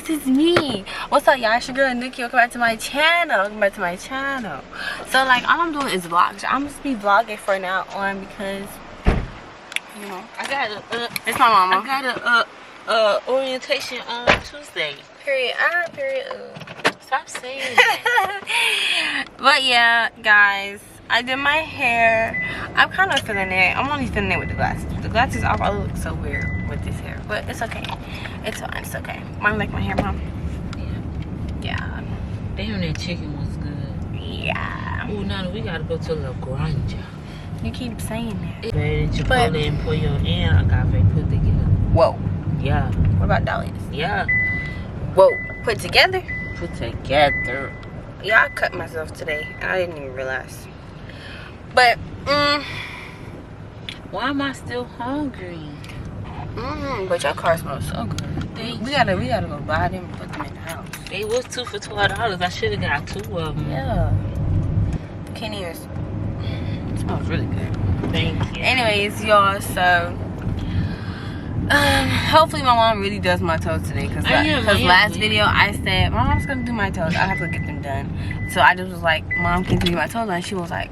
this is me. What's up, y'all? It's your girl Nikki. Welcome back to my channel. So like, all I'm doing is vlogs. I'm just be vlogging for now on because, you know, I got it's my mama. I got a orientation on Tuesday. Period. Period. Stop saying that. But yeah, guys, I did my hair. I'm kind of feeling it. I'm only feeling it with the glasses. The glasses off, I look so weird with this hair, but it's okay. It's fine. It's okay. Mom, like my hair, mom? Yeah. Damn, that chicken was good. Yeah. Oh, now we gotta go to La Granja. You keep saying that. Better than Chipotle and Pollo and Agave put together. Whoa. Yeah. What about Dolly's? Yeah. Whoa. Put together? Put together. Yeah, I cut myself today. I didn't even realize. But, why am I still hungry? but your car smells so good. We gotta go buy them and put them in the house. They was 2 for $12. I should have got 2 of them. Yeah. Can't even. It smells really good. Thank you. Anyways, y'all, so hopefully my mom really does my toes today, because last video I said my mom's gonna do my toes. I have to get them done. So I just was like, Mom, can you do my toes? And she was like,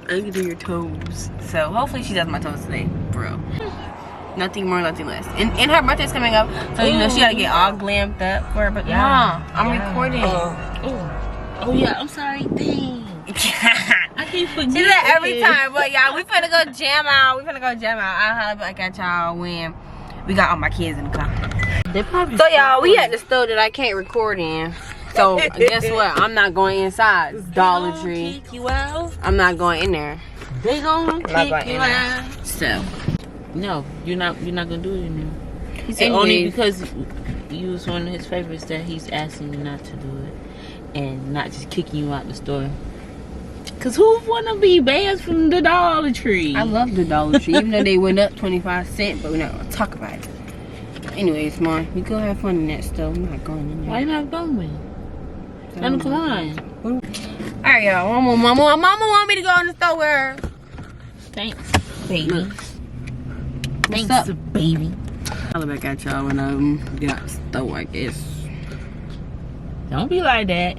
I can do your toes. So hopefully she does my toes today, bro. Nothing more, nothing less. And her birthday's coming up, so you know she gotta get all glammed up for her. But yeah, Mom, I'm recording. Oh yeah, I'm sorry. Dang. I keep forgetting. She said every time, but y'all, we finna go jam out. I'll holler back at y'all when we got all my kids in the car. So y'all, we at the store that I can't record in. So guess what? I'm not going inside Dollar Tree. Kick you out. I'm not going in there. They gonna kick you out. So no, you're not gonna do it in there. He said Anyways, only because you was one of his favorites that he's asking you not to do it and not just kicking you out the store. Cause who wanna be banned from the Dollar Tree? I love the Dollar Tree, even though they went up 25 cents, but we're not gonna talk about it. Anyways, Mom, you go have fun in that stuff. I'm not going in there. Why you not going? Let me come on. Alright, y'all. Mama want me to go in the store with her. Thanks, baby. Look. Thanks, up? baby. I'll look back at y'all when I get out the store, I guess. Don't be like that.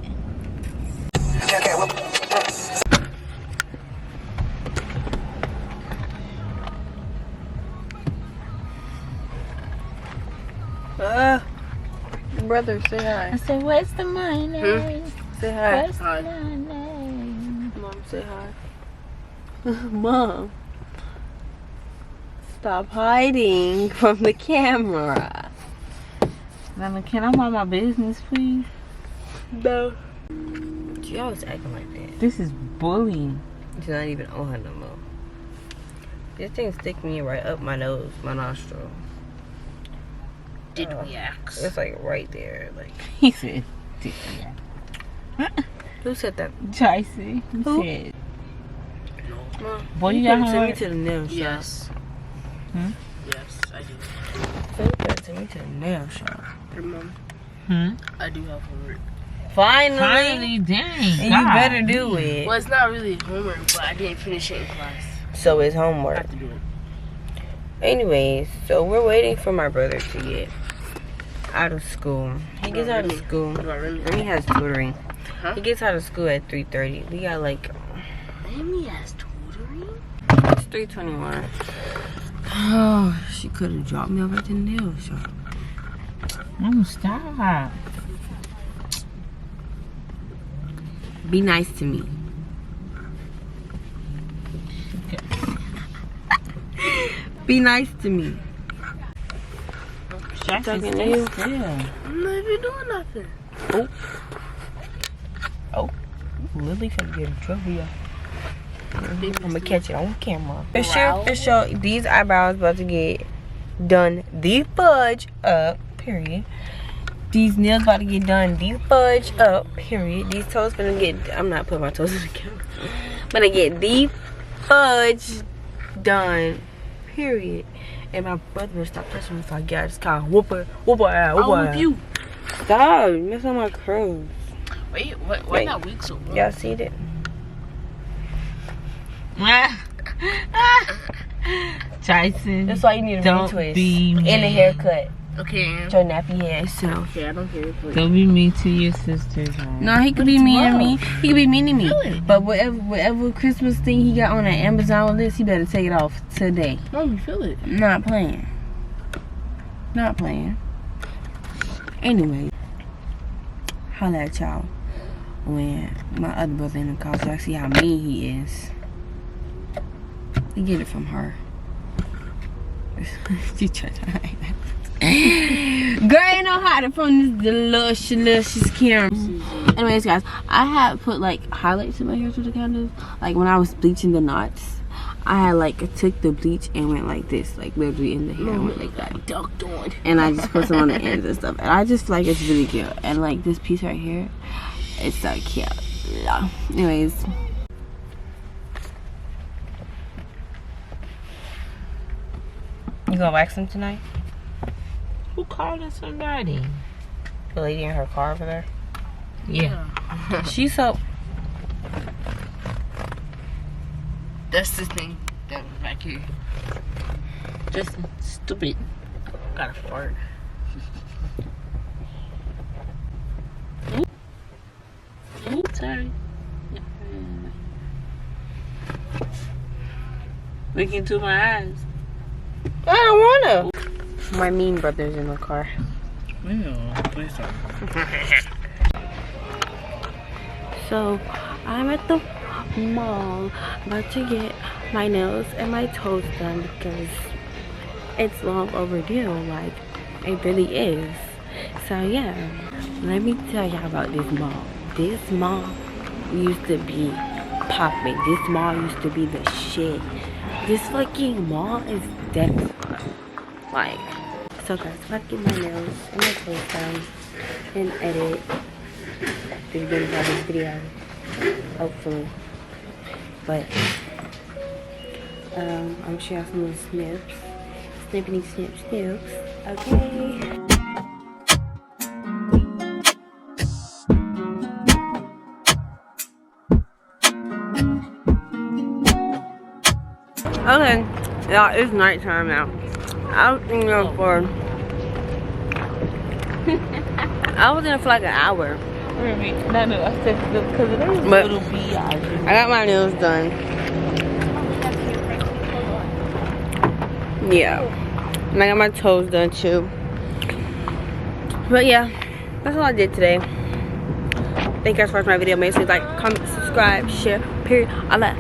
Brother, say hi. I said, what's the money? Say hi. What's the money? Mom, say hi. Mom, stop hiding from the camera. Now, can I mind my business, please? No. She always acting like that. This is bullying. She's not even on her no more. This thing's sticking me right up my nose, my nostril. Did we ask? It's like right there. Like, He said, did we ask? who said that? Tracy. Who? Said. Mom, Boy, you got send me hungry? to the nail shop. Yes. Hmm? Yes, I do. So you gotta send me to the nail shop. Mom, Hmm? I do have homework. Finally, dang. And you better do it. Well, it's not really homework, but I didn't finish it in class. So it's I homework. have to do it. Anyways, so we're waiting for my brother to get out of school. He gets out of school. What about Remy? Remy has tutoring. Huh? He gets out of school at 3:30. We got like, Remy has tutoring? it's 3:21. Oh, she could have dropped me off at the nail shop. Stop. Be nice to me. Be nice to me. Talking to you? Yeah. I'm not even doing nothing. Lily finna get a trophy. I'm gonna catch it on camera. Wow. For sure, these eyebrows about to get done. The fudge up, period. These nails about to get done. These fudge up, period. These toes gonna get, I'm not putting my toes in the camera. I'm gonna get the fudge done, period. And my brother will stop touching me if I get out of this car. Whoop I'll whip you. Stop, you mess up my curls. Wait, why Wait. not weak so? Y'all see that? Tyson. That's why you need a Don't retwist be and a mad. haircut. Okay. Your nappy ass self. Yeah, I don't care. Don't be mean to your sisters. No, he could be mean to me. He could be mean to me. But whatever Christmas thing he got on that Amazon list, he better take it off today. Mommy, feel it. Not playing. Not playing. Anyway, holla at y'all when my other brother in the car, so I see how mean he is. You get it from her. She tried to hide that. Girl, ain't no hiding from this delicious camera. Anyways, guys, I had put like highlights in my hair to the candles. Like when I was bleaching the knots, I had like took the bleach and went like this, like literally in the hair, went like that, ducked on, and I just put some on the ends and stuff. And I just feel like it's really cute. And like this piece right here, it's so cute. Yeah. Anyways. You gonna wax him tonight? Who calling somebody? The lady in her car over there? Yeah. She's so... That's the thing that was back here. Just stupid. Got a fart. Ooh, sorry. Look into my eyes. I don't wanna. My mean brother's in the car. Yeah, please don't. So, I'm at the mall about to get my nails and my toes done because it's long overdue. Like, it really is. So, yeah. Let me tell y'all about this mall. This mall used to be popping. This mall used to be the shit. This fucking mall is dead as fuck. Like, so guys, I'm about to get my nails and my toes done and edit the beginning of this video, hopefully. But I'm sure y'all some little snips, snippity snip snips. Okay. Okay, y'all, it's nighttime now. I was in there for like an hour. No, I said because it was But little bee eyes. I got my nails done. Yeah. And I got my toes done too. But yeah, that's all I did today. Thank you guys for watching my video. Make sure you like, comment, subscribe, share, period. All that.